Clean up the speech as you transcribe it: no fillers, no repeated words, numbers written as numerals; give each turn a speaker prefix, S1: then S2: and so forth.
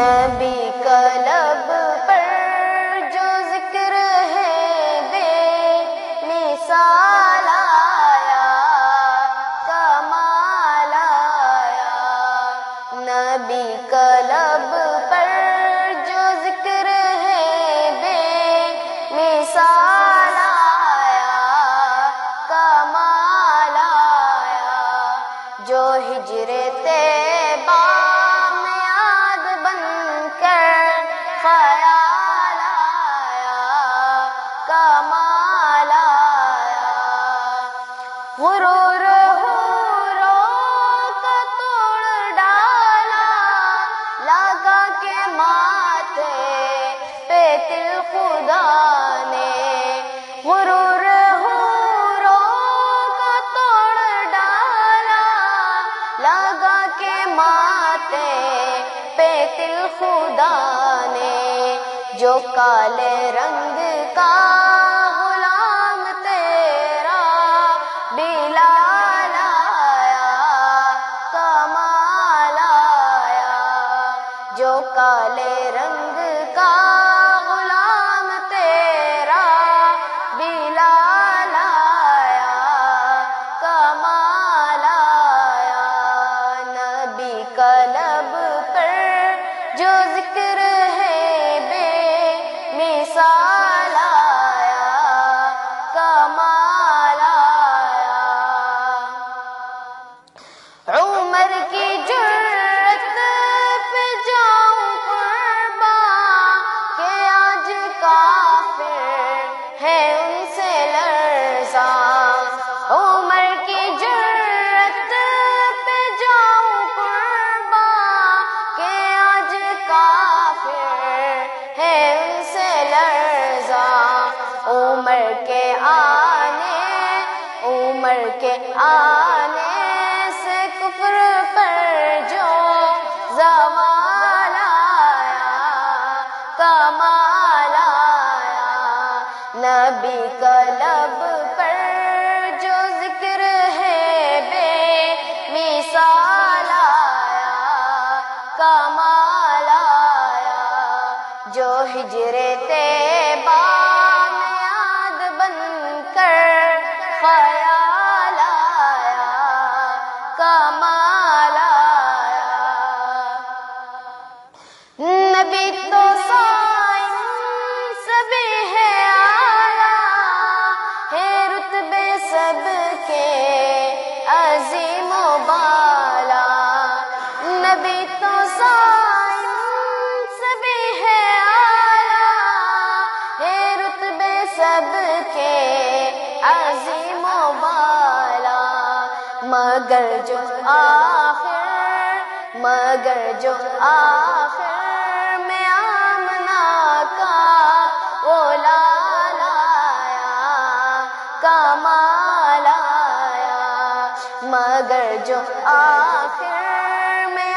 S1: نبی کا لب پر جو ذکر ہے بے مثال آیا، کمال آیا۔ نبی کا لب پر جو ذکر ہے بے مثال آیا، کمال آیا۔ جو ہجر طیبہ میں یاد بن کر خیال آیا، کمال آیا۔ غرور حوروں کا توڑ ڈالا، لگا کے ماتھے پہ تل خدا نے۔ غرور حوروں کا توڑ ڈالا، لگا کے ماتھے پہ تل خدا نے۔ جو کالے رنگ کا غلام تیرا بلال آیا، کمال آیا۔ جو کالے رنگ کا غلام تیرا بلال آیا، کمال آیا۔ نبی کا لب پر جو ذکر ہے بے مثال آیا، کمال آیا۔ عمر کی جرت پہ جاؤں قرباں کہ آج کافر ہے ان سے لرزاں۔ عمر کی جرت پہ جاؤں قرباں کہ آج کافر ہے ان سے لرزاں۔ عمر کے آنے سے کفر پر جو زوال آیا، کمال آیا۔ نبی کا لب پر جو ذکر ہے بے مثال آیا، کمال آیا۔ جو ہجر طیبہ میں یاد بن کر خیال آیا، کمال آیا۔ نبی تو سائنس بھی ہے اعلیٰ، ہے رتبے سب کے عظیم و بالا۔ نبی تو سائنس بھی ہے اعلیٰ، ہے رتبے سب کے عظیم و بالا۔ مگر جو آخر میں آمنہ کا وہ لال آیا، کمال آیا۔ مگر جو آخر میں